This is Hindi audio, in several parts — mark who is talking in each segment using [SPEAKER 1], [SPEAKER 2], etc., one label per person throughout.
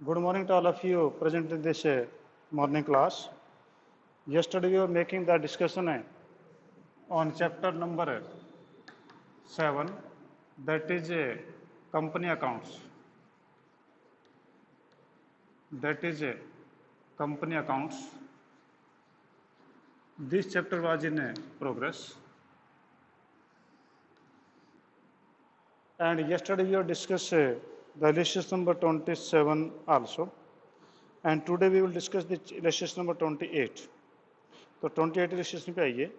[SPEAKER 1] Good morning to all of you present in this morning class. Yesterday we were making the discussion on chapter number 7, that is company accounts. That is company accounts. This chapter was in progress. And yesterday we have discussed the illustration number 27 also. And today we will discuss the illustration number 28. तो 28 illustration पे आइए.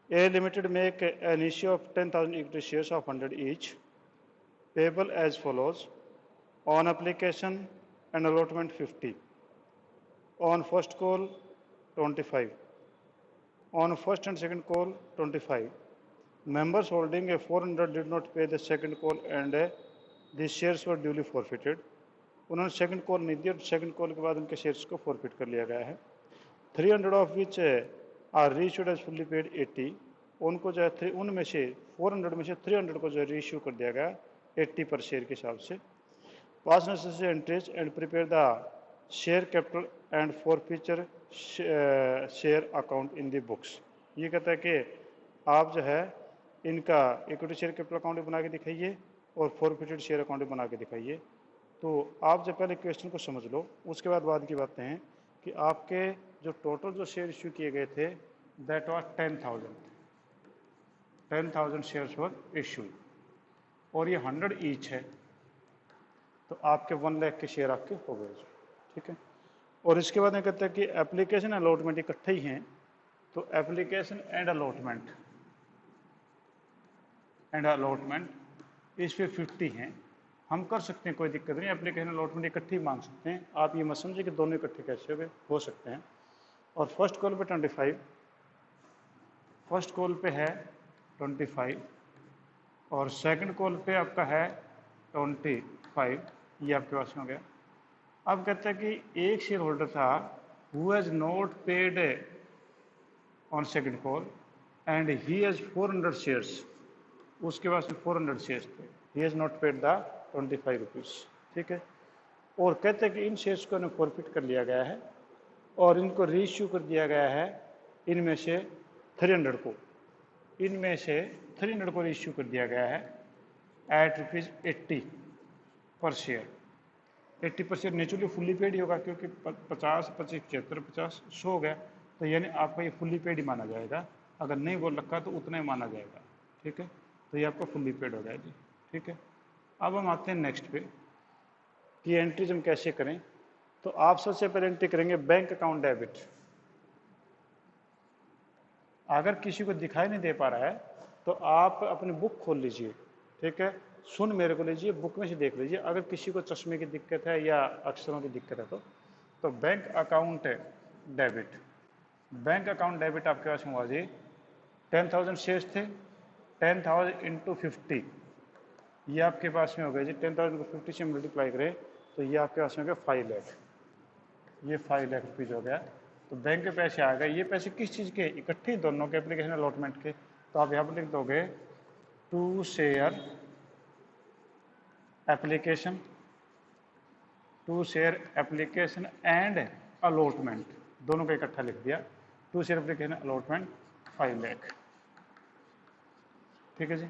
[SPEAKER 1] A Limited make an issue of 10,000 equity shares of 100 each, payable as follows: on application and allotment 50, on first call 25, on first and second call 25. Members holding a 400 did not pay the second call and these shares were duly forfeited. उन्होंने सेकंड कॉल नहीं दी और सेकंड कॉल के बाद उनके शेयर्स को फॉरफिट कर लिया गया है. 300 of which are reissued as fully paid 80. उनको जो है उनमें से 400 में से 300 को जो है रीइश्यू कर दिया गया 80 पर शेयर के हिसाब से. पास necessary entries and prepare the share capital and forfeiture share account in the books. ये कहता है कि आप जो है इनका इक्विटी शेयर कैपिटल अकाउंट बना के दिखाइए और फॉरफिटेड शेयर अकाउंट बना के दिखाइए. तो आप जब पहले क्वेश्चन को समझ लो, उसके बाद की बातें हैं कि आपके जो टोटल जो शेयर इश्यू किए गए थे that was 10,000 shares were issued और ये 100 ईच है. तो आपके 1 लाख के शेयर आपके हो गए. ठीक है. और इसके बाद में कहते हैं कि एप्लीकेशन अलॉटमेंट इकट्ठे ही हैं. तो एप्लीकेशन एंड अलॉटमेंट इस पे 50 हैं. हम कर सकते हैं, कोई दिक्कत नहीं. एप्लीकेशन अलॉटमेंट इकट्ठी मांग सकते हैं. आप ये मत समझिए कि दोनों इकट्ठे कैसे हो सकते हैं. और फर्स्ट कॉल पे 25, फर्स्ट कॉल पे है 25 और सेकंड कॉल पे आपका है 25. ये आपके पास में हो गया. अब कहते हैं कि एक शेयर होल्डर था who has not paid on second call and he has 400 shares. उसके पास में 400 शेयर्स थे. He has not paid the 25 rupees. ठीक है. और कहते हैं कि इन शेयर्स को इन्हें फॉरफिट कर लिया गया है और इनको रीइश्यू कर दिया गया है. इनमें से 300 को रीइश्यू कर दिया गया है एट रुपीज़ 80 पर शेयर. 80 पर शेयर नेचुरली फुल्ली पेड ही होगा क्योंकि 50, 25, 75, 50, 100 हो गया. तो यानी आपका ये फुल्ली पेड ही माना जाएगा. अगर नहीं बोल रखा तो उतना ही माना जाएगा. ठीक है. तो ये आपका फुल्ली पेड हो गया जी. ठीक है. अब हम आते हैं नेक्स्ट पे कि एंट्रीज हम कैसे करें. तो आप सबसे पहले एंट्री करेंगे बैंक अकाउंट डेबिट. अगर किसी को दिखाई नहीं दे पा रहा है तो आप अपनी बुक खोल लीजिए. ठीक है. सुन मेरे को लीजिए, बुक में से देख लीजिए. अगर किसी को चश्मे की दिक्कत है या अक्षरों की दिक्कत है तो bank account debit. Bank account debit आपके पास में हुआ जी 10,000 शेयर्स थे. 10,000 इंटू 50 ये आपके पास में हो गया जी. 10,000 को 50 से मल्टीप्लाई करें तो ये आपके पास में हो गया 5 लाख. ये 5 लाख रुपीज़ हो गया. तो बैंक के पैसे आ गए. ये पैसे किस चीज़ के? इकट्ठे दोनों के एप्लीकेशन अलॉटमेंट के. तो आप यहाँ पर लिख दोगे to share application and allotment. दोनों का इकट्ठा लिख दिया. To share application allotment 5 lakh. ठीक है जी.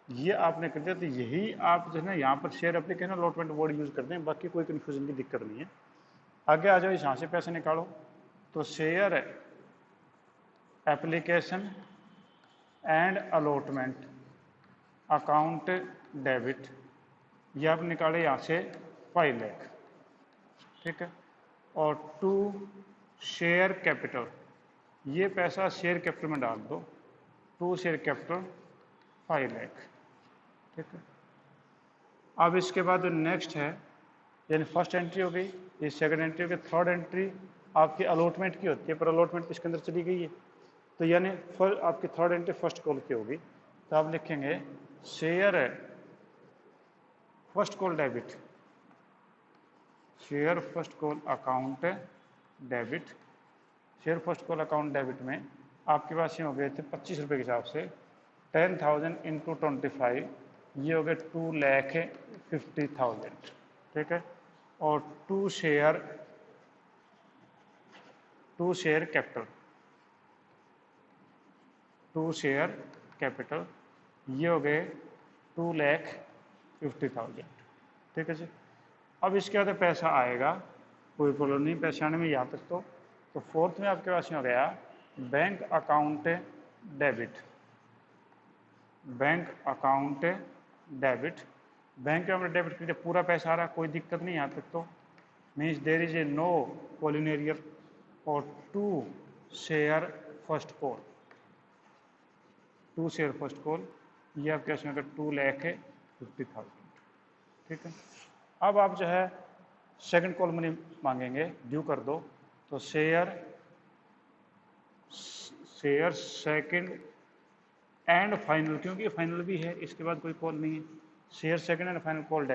[SPEAKER 1] ये आपने कर दिया. तो यही आप जो है ना यहाँ पर share application allotment word use करते हैं. बाकी कोई कन्फ्यूजन की दिक्कत नहीं है. आगे आ जाओ, यहाँ से पैसे निकालो. तो share application and allotment account debit ये आप निकाले यहाँ से 5 लाख. ठीक है. और टू शेयर कैपिटल ये पैसा शेयर कैपिटल में डाल दो. To share capital 5 lakh. ठीक है. अब इसके बाद नेक्स्ट है यानी फर्स्ट एंट्री हो गई, ये सेकंड एंट्री हो गई. थर्ड एंट्री आपकी अलॉटमेंट की होती है पर अलॉटमेंट इसके अंदर चली गई है. तो यानी आपकी थर्ड एंट्री फर्स्ट कॉल की होगी. तो आप लिखेंगे share first call debit, share first call account debit. Share first call account debit में आपके पास ये हो गए थे 25 रुपये के हिसाब से. 10,000 इंटू 25 ये हो गए 2,50,000. ठीक है. और टू शेयर कैपिटल, ये हो गए 2,50,000। ठीक है जी। अब इसके बाद पैसा आएगा, कोई प्रॉब्लम नहीं पैसे आने में यहाँ तक। तो फोर्थ में आपके पास में हो गया bank account debit. Bank account debit, bank में डेबिट करके पूरा पैसा आ रहा, कोई दिक्कत नहीं यहाँ तक। तो means there is a no calling arrear. और टू शेयर फर्स्ट कॉल, ये आपके पास में 2,50,000। ठीक है। अब आप जो है सेकंड कॉल मनी मांगेंगे, ड्यू कर दो। तो शेयर सेकंड एंड फाइनल, क्योंकि फाइनल भी है, इसके बाद कोई कॉल नहीं है। Share second and final call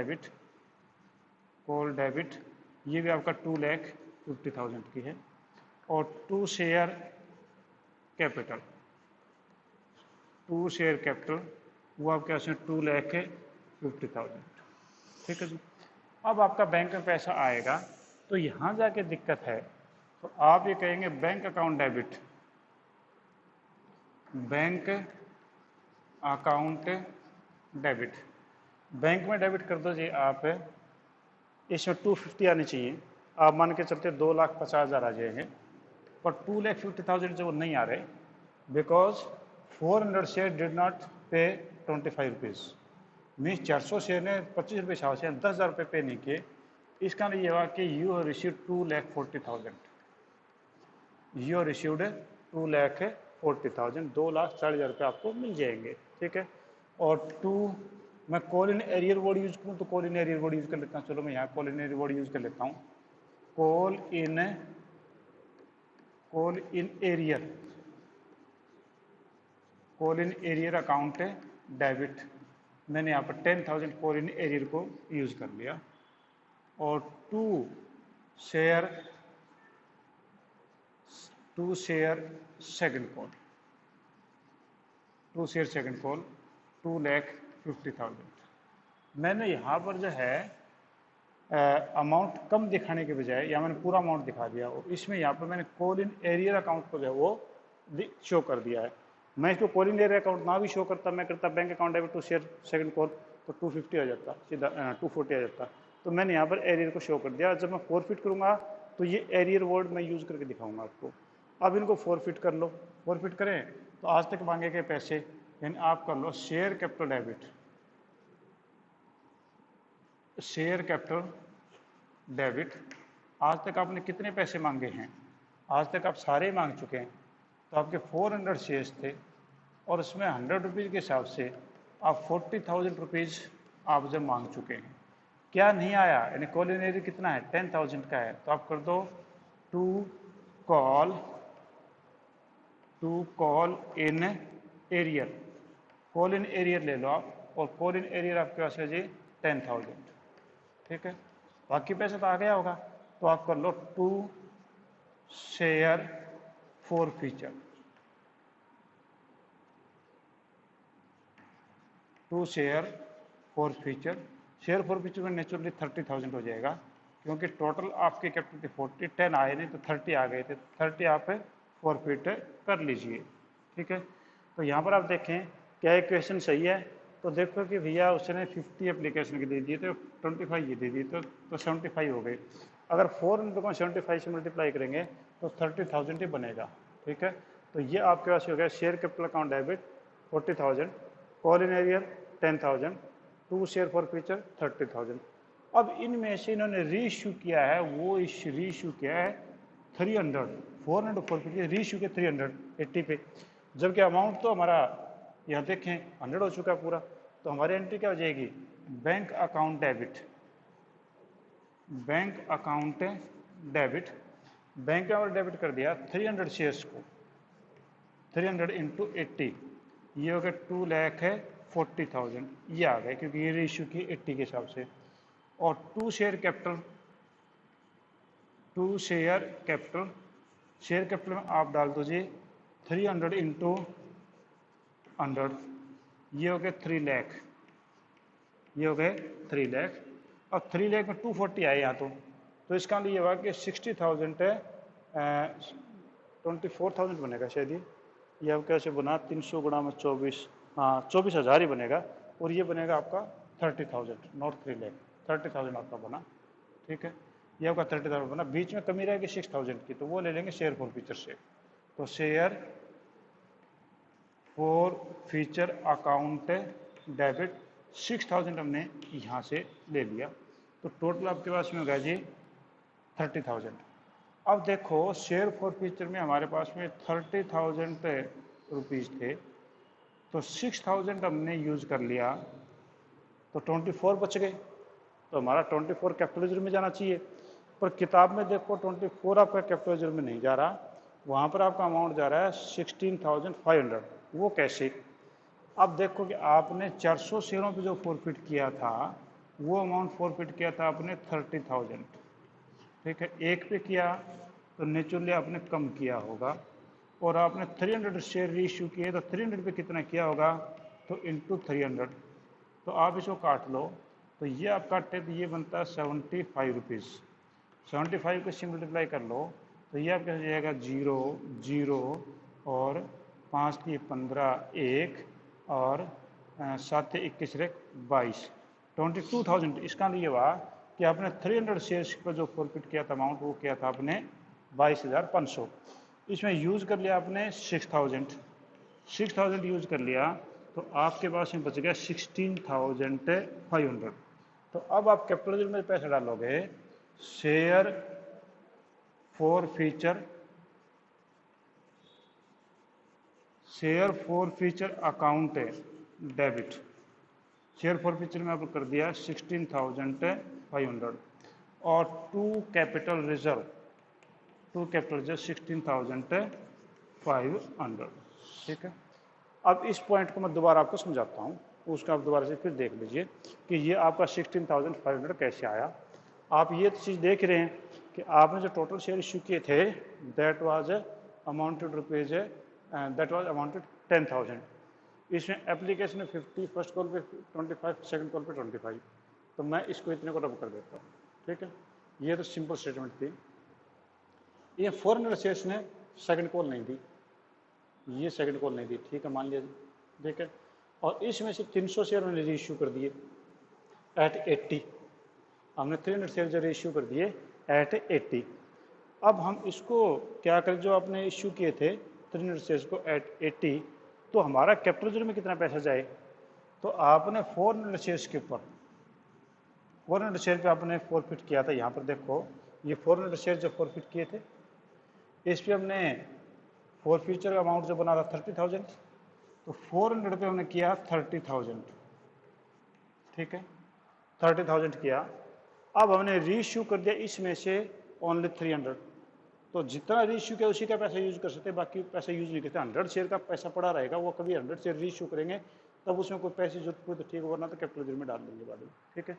[SPEAKER 1] debit, ये भी आपका 2,50,000 की है। और टू शेयर कैपिटल, वो आपके पास में 2,50,000। ठीक है जी। अब आपका बैंक में पैसा आएगा, तो यहाँ जाके दिक्कत है। तो आप ये कहेंगे बैंक अकाउंट डेबिट, बैंक में डेबिट कर दो जी आप। इसमें 250 आनी चाहिए, आप मान के चलते 2,50,000 आ जाएंगे, पर 2,50,000 जो नहीं आ रहे, बिकॉज 400 शेयर डिड नॉट पे 25 रुपीज़। मीन्स 400 शेयर ने 25 रुपये से 10,000 रुपये पे नहीं किए। इसका ये हुआ कि you have received 2,40,000, you have received 2,40,000, 2,40,000 रुपये आपको मिल जाएंगे। ठीक है। और मैं call in arrear word use करूँ तो call in arrear word use कर लेता हूँ। चलो मैं यहाँ call in arrear word use कर लेता हूँ। Call in arrear account debit, मैंने यहाँ पर 10,000 कॉल इन एरियर को यूज कर लिया। और टू शेयर सेकंड कॉल, 2,50,000। मैंने यहाँ पर जो है अमाउंट कम दिखाने के बजाय या मैंने पूरा अमाउंट दिखा दिया, और इसमें यहाँ पर मैंने कॉल इन एरियर अकाउंट को जो है वो शो कर दिया है। मैं इसको कॉल इन एरियर अकाउंट ना भी शो करता, मैं करता bank account debit to share second call, तो 250 आ जाता, सीधा 240 आ जाता। तो मैंने यहाँ पर एरियर को शो कर दिया। जब मैं फॉरफिट करूँगा तो ये एरियर वर्ड मैं यूज़ करके दिखाऊंगा आपको। अब इनको फॉरफिट कर लो। फॉरफिट करें तो आज तक मांगे गए पैसे, यानी आप कर लो शेयर कैपिटल डेबिट। आज तक आपने कितने पैसे मांगे हैं? आज तक आप सारे मांग चुके हैं। तो आपके 400 शेयर्स थे, और उसमें 100 रुपीज़ के हिसाब से आप 40,000 रुपीज़ आप जब मांग चुके हैं। क्या नहीं आया, यानी कॉल इन एरियर कितना है? 10,000 का है। तो आप कर दो to call in arrear, call in arrear ले लो आप, और कॉल इन एरियर आपके पास है जी 10,000। ठीक है। बाकी पैसा तो आ गया होगा, तो आप कर लो to share forfeiture, share forfeiture में नेचुरली 30,000 हो जाएगा, क्योंकि टोटल आपके कैपिटल थे 40, 10 आए नहीं तो 30 आ गए थे। 30 आप फॉरफिट कर लीजिए। ठीक है। तो यहाँ पर आप देखें क्या इक्वेशन सही है? तो देखो कि भैया उसने 50 एप्लीकेशन के दे दिए, तो 25 ये दे दिए, तो 75 हो गए। अगर 400 को 75 से मल्टीप्लाई करेंगे तो 30,000 ही बनेगा। ठीक है। तो ये आपके पास हो गया share capital account debit 40,000, call in arrear 10,000, to share for future 30,000। अब इनमें से इन्होंने रीइश्यू किया है, वो रीइश्यू किया है 300, 400 फॉर फ्यूचर रीइश्यू के 380 पे, जबकि अमाउंट तो हमारा यहाँ देखें 100 हो चुका है पूरा। तो हमारी एंट्री क्या हो जाएगी? बैंक अकाउंट डेबिट, बैंक में डेबिट कर दिया 300 शेयर्स को, 300 इंटू 80, ये हो गया 2,40,000, ये आ गए क्योंकि ये रेशियो की 80 के हिसाब से। और टू शेयर कैपिटल में आप डाल दीजिए 300 इंटू 100, ये हो गए 3 लाख, ये हो गए 3 लाख। अब 3 लाख में 240 आए यहाँ तो इसका लिए हुआ कि 60,000 है 24,000 बनेगा शायद ये अब कैसे बना 300 गुणा में 24, हाँ 24,000 ही बनेगा और ये बनेगा आपका 30,000 नॉट 3 लाख 30,000 आपका बना। ठीक है, ये आपका 30,000 बना। बीच में कमी रहेगी 6,000 की तो वो ले लेंगे शेयर फॉर फ्यूचर से। तो share for future account debit 6,000 हमने यहाँ से ले लिया तो टोटल आपके पास में होगा जी 30,000। अब देखो शेयर फॉर फ्यूचर में हमारे पास में 30,000 रुपीज़ थे तो 6,000 हमने यूज़ कर लिया तो 24 बच गए तो हमारा 24 कैपिटल रिजर्व में जाना चाहिए। पर किताब में देखो 24 आपका कैपिटल रिजर्व में नहीं जा रहा, वहाँ पर आपका अमाउंट जा रहा है 16,500। वो कैसे? अब देखो कि आपने 400 शेयरों पे जो फॉरफिट किया था वो अमाउंट फॉरफिट किया था आपने 30,000। ठीक है, एक पे किया तो नेचुरली आपने कम किया होगा और आपने 300 शेयर रीइश्यू किए तो 300 पे कितना किया होगा तो इंटू 300 तो आप इसको काट लो तो ये आप काटते तो ये बनता है 75 रुपीज़। 75 को से मल्टीप्लाई कर लो तो ये आपका जाएगा 0 0 और 5 की 15 1 और 7 21 22 22,000। इसका लिए हुआ कि आपने 300 शेयर्स पर जो प्रॉफिट किया था अमाउंट वो किया था आपने 22,500। इसमें यूज़ कर लिया आपने 6,000 यूज़ कर लिया तो आपके पास में बच गया 16,500। तो अब आप कैपिटल में पैसा डालोगे share for future account debit share for future में आपने कर दिया 16,500 और टू कैपिटल रिजर्व 16,500। ठीक है, अब इस पॉइंट को मैं दोबारा आपको समझाता हूँ उसका आप दोबारा से फिर देख लीजिए कि ये आपका 16,500 कैसे आया। आप ये चीज़ देख रहे हैं कि आपने जो टोटल शेयर इश्यू किए थे that was amounted rupees that was amounted 10,000। इसमें एप्लीकेशन में 50, फर्स्ट कॉल पे 25, सेकंड कॉल पे 25। तो मैं इसको इतने को रब कर देता हूँ। ठीक है, ये तो सिंपल स्टेटमेंट थी। ये 400 शेयर्स ने सेकंड कॉल नहीं दी, ये सेकंड कॉल नहीं दी। ठीक है, मान लिया जी। ठीक है, और इसमें से 300 शेयर उन्होंने री इश्यू कर दिए एट 80। हमने 300 शेयर जो री इश्यू कर दिए एट 80। अब हम इसको क्या करें, जो आपने इश्यू किए थे 300 शेयर्स को एट 80 तो हमारा कैपिटल रिजर्व में कितना पैसा जाए तो आपने 400 शेयर्स के ऊपर 400 शेयर पे आपने फॉरफिट किया था। यहाँ पर देखो ये 400 शेयर जो फॉरफिट किए थे इस पर हमने फॉर फ्यूचर अमाउंट जो बना था 30,000 तो 400 पे हमने किया 30,000। ठीक है, 30,000 किया। अब हमने रीइश्यू कर दिया इसमें से ओनली 300। तो जितना रीइश्यू किया उसी का पैसा यूज कर सकते हैं, बाकी पैसा यूज नहीं करते। 100 शेयर का पैसा पड़ा रहेगा, वो कभी 100 शेयर रीइश्यू करेंगे तब उसमें कोई पैसे जरूरत पड़े तो ठीक, वरना तो कैपिटल में डाल देंगे बाद में। ठीक है,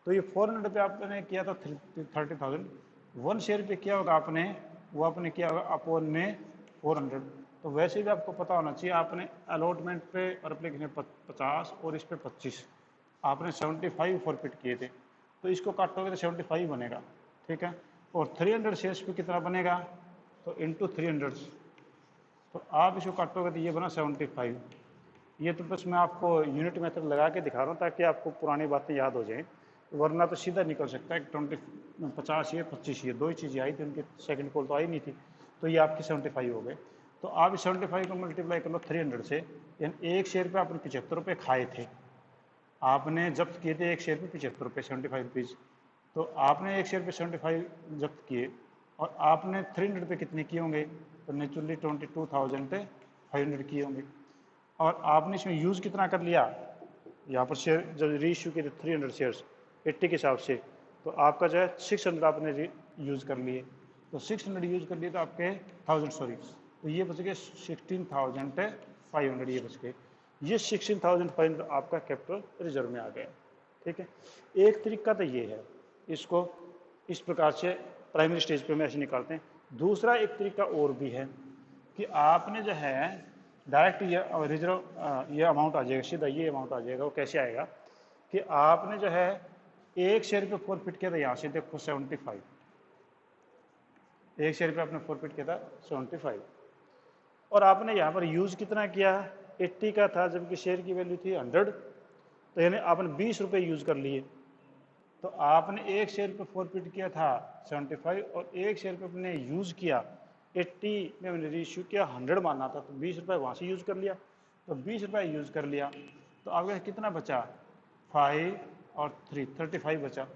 [SPEAKER 1] तो ये 400 पे आपने किया था 30,000। 1 शेयर पे किया होगा आपने, वो आपने किया होगा अपॉन में 400। तो वैसे भी आपको पता होना चाहिए आपने अलॉटमेंट पे और एप्लीकेशन 50 और इस पे 25 आपने 75 फॉरफिट किए थे तो इसको काटोगे तो 75 बनेगा। ठीक है, और 300 शेयर्स पे कितना बनेगा तो इंटू 300 तो आप इसको काटोगे तो ये बना 75। ये तो बस मैं आपको यूनिट मेथड लगा के दिखा रहा हूँ ताकि आपको पुरानी बातें याद हो जाएं, वरना तो सीधा निकल सकता है 50 ये 25 ये दो ही चीज़ें आई थी, उनकी सेकंड कॉल तो आई नहीं थी तो ये आपकी 75 हो गए। तो आप इस 75 को मल्टीप्लाई कर लो 300 से, यानी एक शेयर पे आपने 75 रुपये खाए थे, आपने जब्त किए थे एक शेयर पे 75 रुपये 75 रुपीज़। तो आपने एक शेयर पे 75 जब्त किए और आपने 300 पे कितने किए होंगे तो नेचुरली 22,500 किए होंगे। और आपने इसमें यूज़ कितना कर लिया, यहाँ पर शेयर जब री इशू किए थे 300 शेयर्स 80 के हिसाब से तो आपका जो है 600 आपने यूज़ कर लिए। तो 600 यूज़ कर लिए तो आपके 1000 सॉरी तो ये बच गए 16,500 ये बच गए। ये 16,500 आपका कैपिटल रिजर्व में आ गया। ठीक है, एक तरीका तो ये है, इसको इस प्रकार से प्राइमरी स्टेज पे हम ऐसे निकालते हैं। दूसरा एक तरीका और भी है कि आपने जो है डायरेक्ट ये रिजर्व ये अमाउंट आ जाएगा, सीधा ये अमाउंट आ जाएगा। वो कैसे आएगा कि आपने जो है 1 शेयर पे फॉरफिट किया था, यहाँ से देखो 75, 1 शेयर पे आपने फॉरफिट किया था 75, और आपने यहाँ पर यूज़ कितना किया, 80 का था, जबकि शेयर की वैल्यू थी 100, तो यानी आपने 20 रुपये यूज़ कर लिए। तो आपने 1 शेयर पे फॉरफिट किया था 75, और 1 शेयर पे अपने यूज़ किया 80 में मैंने रीइश्यू किया 100 माना था, तो 20 रुपये वहाँ से यूज़ कर लिया। तो 20 रुपये यूज़ कर लिया, तो आपके कितना बचा, 5 और 3, 35 बचा।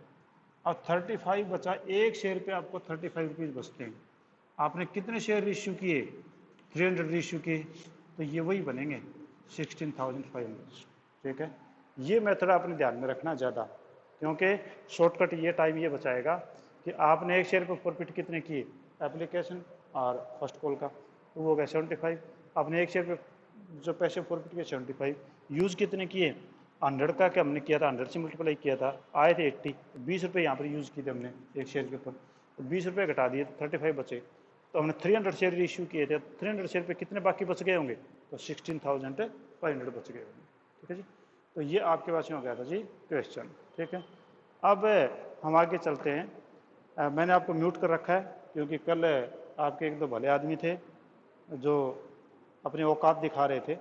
[SPEAKER 1] अब 35 बचा, 1 शेयर पे आपको 35 रुपीज़ बचते हैं। आपने कितने शेयर इश्यू किए, 300 इश्यू किए, तो ये वही बनेंगे 16,500। ठीक है, ये मेथड आपने ध्यान में रखना ज़्यादा, क्योंकि शॉर्टकट ये टाइम ये बचाएगा कि आपने 1 शेयर पर प्रॉफिट कितने किए, एप्लीकेशन और फर्स्ट कॉल का, तो वो हो गया 75। आपने 1 शेयर पर जो पैसे प्रॉफिट किए 75, यूज़ कितने किए, 100 का क्या हमने किया था, 100 से मल्टीप्लाई किया था, आए थे 80, 20 रुपये यहाँ पर यूज़ किए थे हमने 1 शेयर के ऊपर, तो 20 रुपये घटा दिए तो 35 बचे। तो हमने 300 शेयर इशू किए थे, 300 शेयर पे कितने बाकी बच गए होंगे, तो 16,500 बच गए होंगे। ठीक है जी, तो ये आपके पास में हो गया था जी क्वेश्चन। ठीक है, अब हम आगे चलते हैं। मैंने आपको म्यूट कर रखा है क्योंकि कल आपके एक दो भले आदमी थे जो अपनी औकात दिखा रहे थे,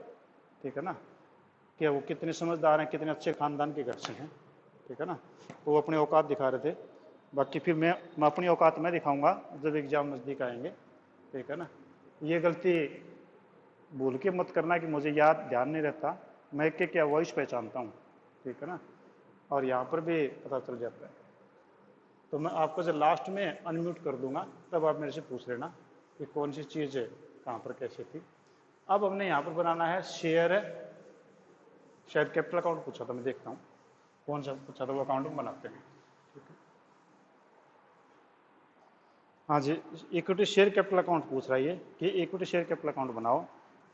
[SPEAKER 1] ठीक है ना, कि वो कितने समझदार हैं, कितने अच्छे ख़ानदान के घर से हैं, ठीक है ना, वो अपने औकात दिखा रहे थे। बाकी फिर मैं अपनी औकात मैं दिखाऊंगा जब एग्ज़ाम नज़दीक आएंगे, ठीक है ना। ये गलती भूल के मत करना कि मुझे याद ध्यान नहीं रहता, मैं के क्या वॉइस पहचानता हूँ, ठीक है ना, और यहाँ पर भी पता चल जाता है। तो मैं आपको जब लास्ट में अनम्यूट कर दूंगा तब आप मेरे से पूछ लेना कि कौन सी चीज़ कहाँ पर कैसे थी। अब हमने यहाँ पर बनाना है शेयर, शायद कैपिटल अकाउंट पूछा था, मैं देखता हूँ कौन सा पूछा था, वो अकाउंट में बनाते हैं। ठीक है, हाँ जी, इक्विटी शेयर कैपिटल अकाउंट पूछ रहा है ये कि इक्विटी शेयर कैपिटल अकाउंट बनाओ।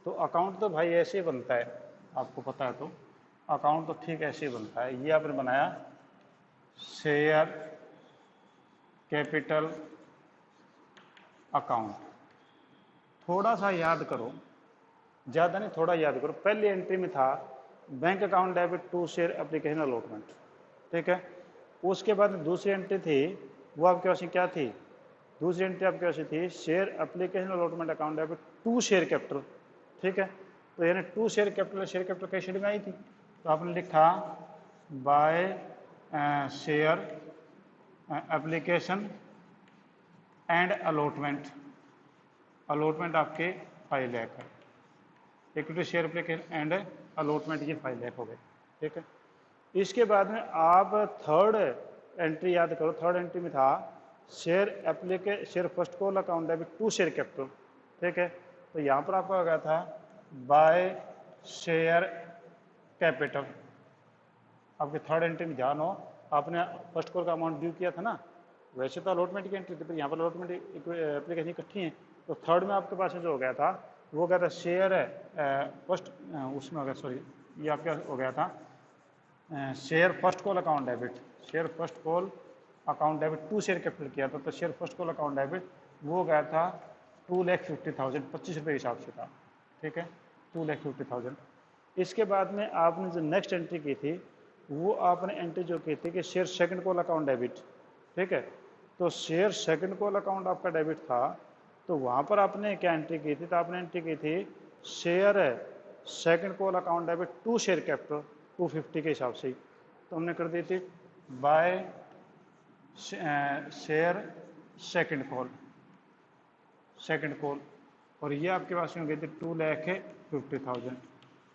[SPEAKER 1] तो अकाउंट तो भाई ऐसे ही बनता है, आपको पता है, तो अकाउंट तो ठीक ऐसे ही बनता है। ये आपने बनाया शेयर कैपिटल अकाउंट, थोड़ा सा याद करो, ज़्यादा नहीं, थोड़ा याद करो। पहली एंट्री में था bank account debit to share application allotment, ठीक है। उसके बाद दूसरी एंट्री थी, वो आपके पास क्या थी, दूसरी एंट्री आपके पास थी share application allotment account debit to share capital, ठीक है। तो यानी to share capital, share capital कैसे शेड में आई थी, तो आपने लिखा by share application and allotment, allotment आपके 5 लाख है, equity share application and allotment ये 5 लाख हो गए, ठीक है। इसके बाद में आप थर्ड एंट्री याद करो, थर्ड एंट्री में था share first call account debit to share capital, ठीक है। तो यहाँ पर आपका हो गया था बाय शेयर कैपिटल। आपके थर्ड एंट्री में ध्यान हो, आपने फर्स्ट कॉल का अमाउंट ड्यू किया था ना, वैसे तो अलॉटमेंट की एंट्री थी, पर यहाँ पर अलॉटमेंट एप्लीकेशन इकट्ठी है, तो थर्ड में आपके पास जो हो गया था वो हो गया था शेयर फर्स्ट, उसमें हो गया, सॉरी ये आपका हो गया था share first call account debit, share first call account debit to share capital किया था, तो share first call account debit वो गया था 2,50,000, 25 रुपये हिसाब से था, ठीक है, 2,50,000। इसके बाद में आपने जो नेक्स्ट एंट्री की थी वो आपने एंट्री जो की थी कि share second call account debit, ठीक है। तो शेयर सेकंड कॉल अकाउंट आपका डेबिट था, तो वहाँ पर आपने क्या एंट्री की थी, तो आपने एंट्री की थी share second call account debit to share capital 250 के हिसाब से ही, तो हमने कर दी थी बाय शेयर सेकंड कॉल, और ये आपके पास में हो गई थी 2,50,000।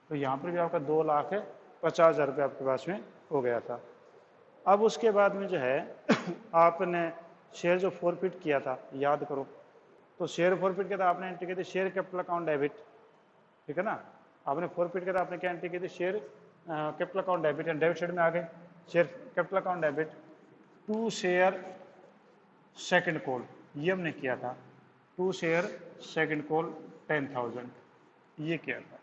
[SPEAKER 1] तो यहाँ पर भी आपका 2,50,000 रुपये आपके पास में हो गया था। अब उसके बाद में जो है आपने शेयर जो फॉरफिट किया था याद करो, तो शेयर फॉरफिट किया था आपने एंट्री की थी शेयर कैपिटल अकाउंट डेबिट, ठीक है ना। आपने फॉरफिट किया था, आपने क्या एंट्री की थी share capital account debit, and debit side में आ गए share capital account debit to share second call, ये हमने किया था टू शेयर सेकंड कॉल 10,000, ये किया था।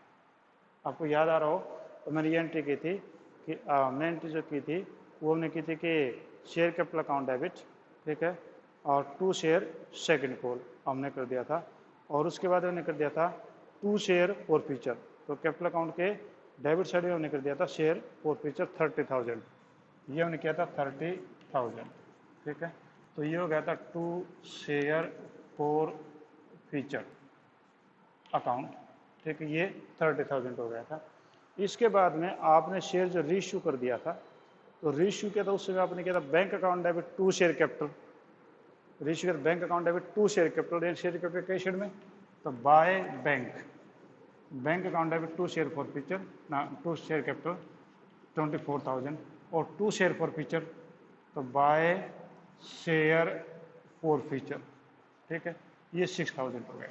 [SPEAKER 1] आपको याद आ रहा हो तो मैंने ये एंट्री की थी कि हमने एंट्री जो की थी वो हमने की थी कि शेयर कैपिटल अकाउंट डेबिट, ठीक है, और टू शेयर सेकंड कॉल हमने कर दिया था, और उसके बाद हमने कर दिया था टू शेयर फॉर फ्यूचर, तो कैपिटल अकाउंट के डेबिट साइड में हमने कर दिया था शेयर फॉर फ्यूचर 30,000, ये हमने किया था 30,000, ठीक है। तो ये हो गया था 2 शेयर फॉर फीचर अकाउंट, ठीक है, ये 30,000 हो गया था। इसके बाद में आपने शेयर जो रीइश्यू कर दिया था, तो रीइश्यू किया था उस समय आपने किया था bank account debit 2 share capital, reissue किया bank account debit 2 share capital, share capital कई शेयर में, तो by bank account debit 2 share forfeiture ना 2 शेयर कैपिटल 24,000 और 2 शेयर फॉर फीचर, तो बाय शेयर फॉर फीचर, ठीक है, ये 6,000 हो गया,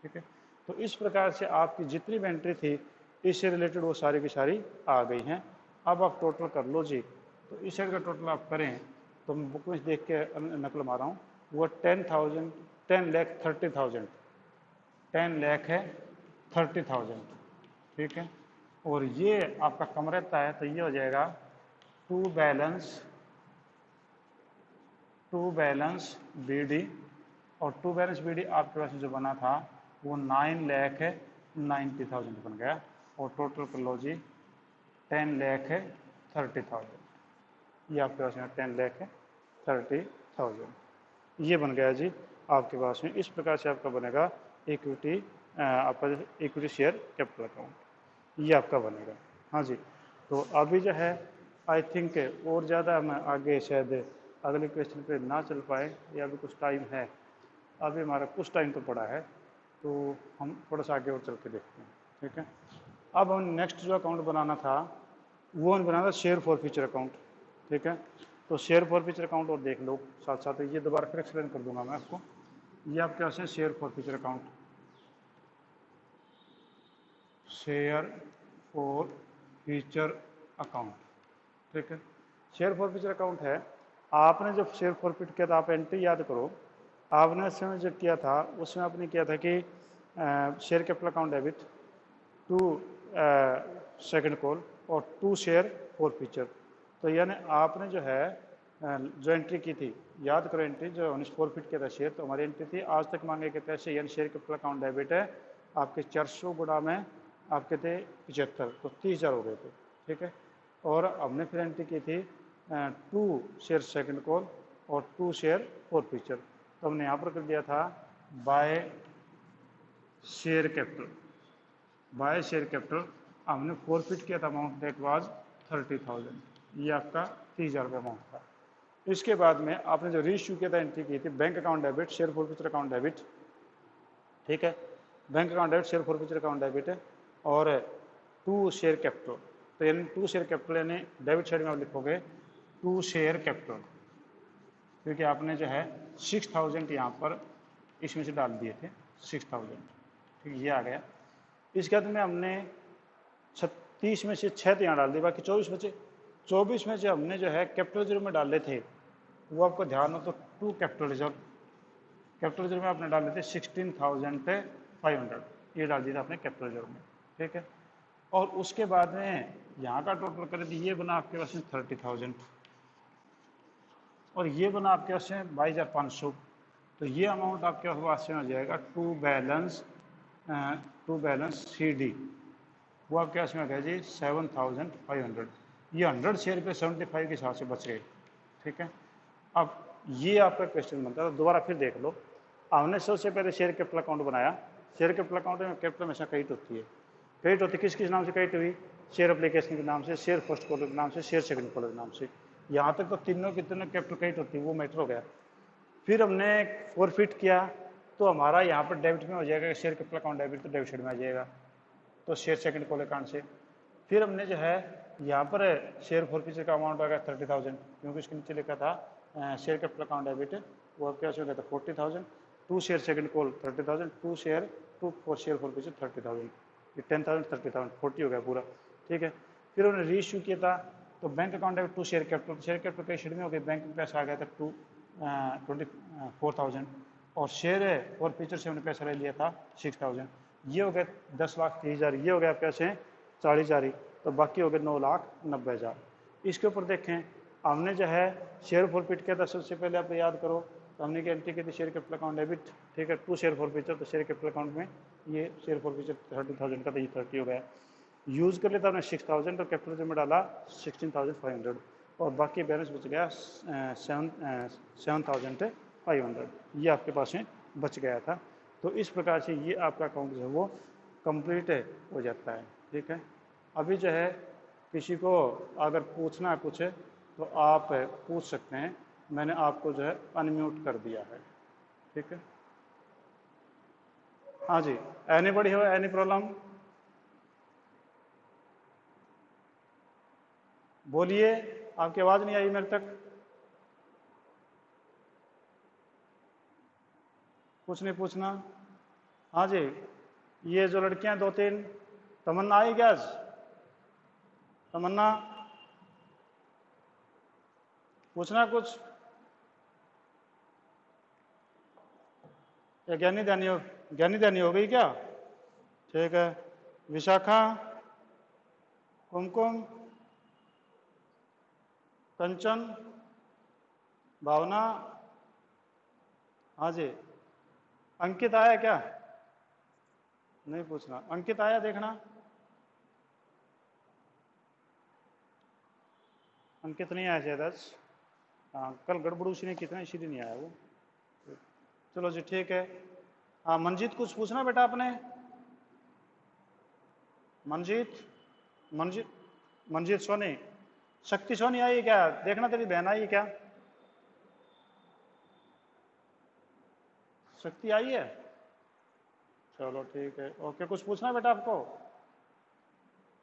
[SPEAKER 1] ठीक है। तो इस प्रकार से आपकी जितनी भी एंट्री थी इससे रिलेटेड वो सारी की सारी आ गई हैं। अब आप टोटल कर लो जी, तो इस साइड का टोटल आप करें तो मैं बुक में देख के नकल मारा हूँ, वो 10,000 10,30,000 10 लाख है 30,000, ठीक है। और ये आपका कम रहता है तो ये हो जाएगा टू बैलेंस BD, और टू बैलेंस BD आपके पास जो बना था वो 9,90,000 बन गया, और टोटल कर लो जी 10,30,000, ये आपके पास में 10,30,000 ये बन गया जी आपके पास में। इस प्रकार से आपका बनेगा इक्विटी, आपका इक्विटी शेयर कैपिटल अकाउंट, ये आपका बनेगा। हाँ जी, तो अभी जो है आई थिंक और ज़्यादा हम आगे शायद अगले क्वेश्चन पे ना चल पाए, या अभी कुछ टाइम है, अभी हमारा कुछ टाइम तो पड़ा है, तो हम थोड़ा सा आगे और चल के देखते हैं, ठीक है। अब हम नेक्स्ट जो अकाउंट बनाना था वो हम बनाना था शेयर फॉर फ्यूचर अकाउंट, ठीक है। तो शेयर फॉर फ्यूचर अकाउंट और देख लो साथ साथ, ये दोबारा फिर एक्सप्लेन कर दूंगा मैं आपको। ये आपके पास है share for future account, share for future account, ठीक है। शेयर फॉर फ्यूचर अकाउंट है, आपने जब शेयर फॉरफिट किया था आप एंट्री याद करो, आपने उस समय जो किया था उसमें आपने किया था कि share capital account debit 2 second call और 2 शेयर फॉर फ्यूचर। तो यानी आपने जो है जो एंट्री की थी, याद करो एंट्री जो हमने फॉरफिट किया था शेयर, तो हमारी एंट्री थी आज तक मांगे के पैसे, यानी शेयर कैपिटल अकाउंट डेबिट है आपके 400 गुणा में आपके थे 75, तो 30,000 हो गए थे, ठीक है। और हमने फिर एंट्री की थी 2 शेयर सेकंड कॉल और 2 शेयर फॉर फ्यूचर, तो हमने यहाँ पर कर दिया था by share capital, by share capital हमने फॉरफिट किया था अमाउंट दैट वाज 30,000, ये आपका 30,000 रुपये अमाउंट था। इसके बाद में आपने जो रीइश्यू किया था एंट्री की थी bank account debit share for future account debit, ठीक है, bank account debit share for future account debit है, और 2 शेयर कैपिटल, तो यानी 2 शेयर कैपिटल यानी डेबिट साइड में आप लिखोगे 2 शेयर कैपिटल, क्योंकि आपने जो है 6,000 यहाँ पर इसमें से डाल दिए थे 6,000, ठीक, ये आ गया। इसके बाद में हमने 36 में से 6 तो यहाँ डाल दिए, बाकी 24 बचे। 24 में से हमने जो है कैपिटल रिजर्व में डाले थे, वो आपको ध्यान हो तो 2 कैपिटल रिजर्व में आपने डाले थे 16,500, ये डाल दिया था आपने कैपिटल रिजर्व में, ठीक है। और उसके बाद में यहाँ का टोटल कर दिए, ये बना आपके पास में 30,000 और ये बना आपके पास में 22,500, तो ये अमाउंट आपके पास में आ जाएगा टू बैलेंस CD, वो आपके पास में आ गया जी 7,500, ये 100 शेयर पे 75 के हिसाब से बच गए, ठीक है। अब ये आपका क्वेश्चन बनता है, तो दोबारा फिर देख लो, हमने सबसे पहले शेयर कैपिटल अकाउंट बनाया। शेयर कैपिटल अकाउंट में कैपिटल हमेशा क्रेडिट होती है, क्रेडिट होती है किस किस नाम से क्रेडिट हुई, शेयर एप्लीकेशन के नाम से, शेयर फर्स्ट कॉलर के नाम से, शेयर सेकंड कॉलर के नाम से, यहाँ तक तो तीनों की तीनों कैपिटल क्रेडिट होती है, वो मैटर हो गया। फिर हमने फॉरफिट किया तो हमारा यहाँ पर डेबिट में हो जाएगा, शेयर कैपिटल अकाउंट डेबिट तो डेबिट साइड में आ जाएगा, तो शेयर सेकंड कॉल अकाउंट से। फिर हमने जो है यहाँ पर शेयर फॉर फ्यूचर का अमाउंट आ गया 30,000, क्योंकि उसके नीचे लिखा था शेयर कैपिटल अकाउंट डेबिट, वो आपके पास हो गया था 40,000, 2 share second call 30,000, 2 share for future 30,000, ये 10,000 30,000 40 हो गया पूरा, ठीक है। फिर उन्होंने रीइश्यू किया था, तो bank account debit 2 share capital कई शेयर में हो गए, बैंक में पैसा आ गया था 24,000, और शेयर फॉर फ्यूचर से हमने पैसा ले लिया था 6,000, ये हो गए 10,30,000, ये हो गया पैसे 40,000, तो बाकी हो गए 9,90,000। इसके ऊपर देखें हमने जो है शेयर फॉरफिट किया था, सबसे पहले आप याद करो, तो हमने क्या एंट्री की थी शेयर कैपिटल अकाउंट डेबिट, ठीक है, 2 शेयर फॉर फ्यूचर, तो शेयर कैपिटल अकाउंट में ये शेयर फॉर फ्यूचर 30,000 का, तो ये 30 हो गया। यूज़ कर लेता हमने 6,000 और कैपिटल में डाला 16,500, और बाकी बैलेंस बच गया 7,500, ये आपके पास में बच गया था। तो इस प्रकार से ये आपका अकाउंट जो है वो कंप्लीट हो जाता है। ठीक है, अभी जो है किसी को अगर पूछना है कुछ तो आप पूछ सकते हैं, मैंने आपको जो है अनम्यूट कर दिया है। ठीक है, हाँ जी, एनीबॉडी हो एनी प्रॉब्लम, बोलिए, आपकी आवाज़ नहीं आई मेरे तक। कुछ नहीं पूछना? हाँ जी, ये जो लड़कियां दो तीन, तमन्ना आई क्या आज? तमन्ना, पूछना कुछ? या ज्ञानी ध्यानी हो, ज्ञानी ध्यानी हो गई क्या? ठीक है, विशाखा, कुमकुम, कंचन, भावना, हाँ जी, अंकित आया क्या? नहीं पूछना, अंकित आया देखना, अंकित नहीं आया शायद आज। हाँ, कल गड़बड़ उसने कितना इसीलिए नहीं आया वो। चलो जी ठीक है। हाँ मनजीत, कुछ पूछना बेटा आपने? मनजीत, मनजीत, मनजीत सोनी, शक्ति सोनी आई है क्या? देखना तेरी बहन आई है क्या? शक्ति आई है? चलो ठीक है, ओके। कुछ पूछना बेटा आपको?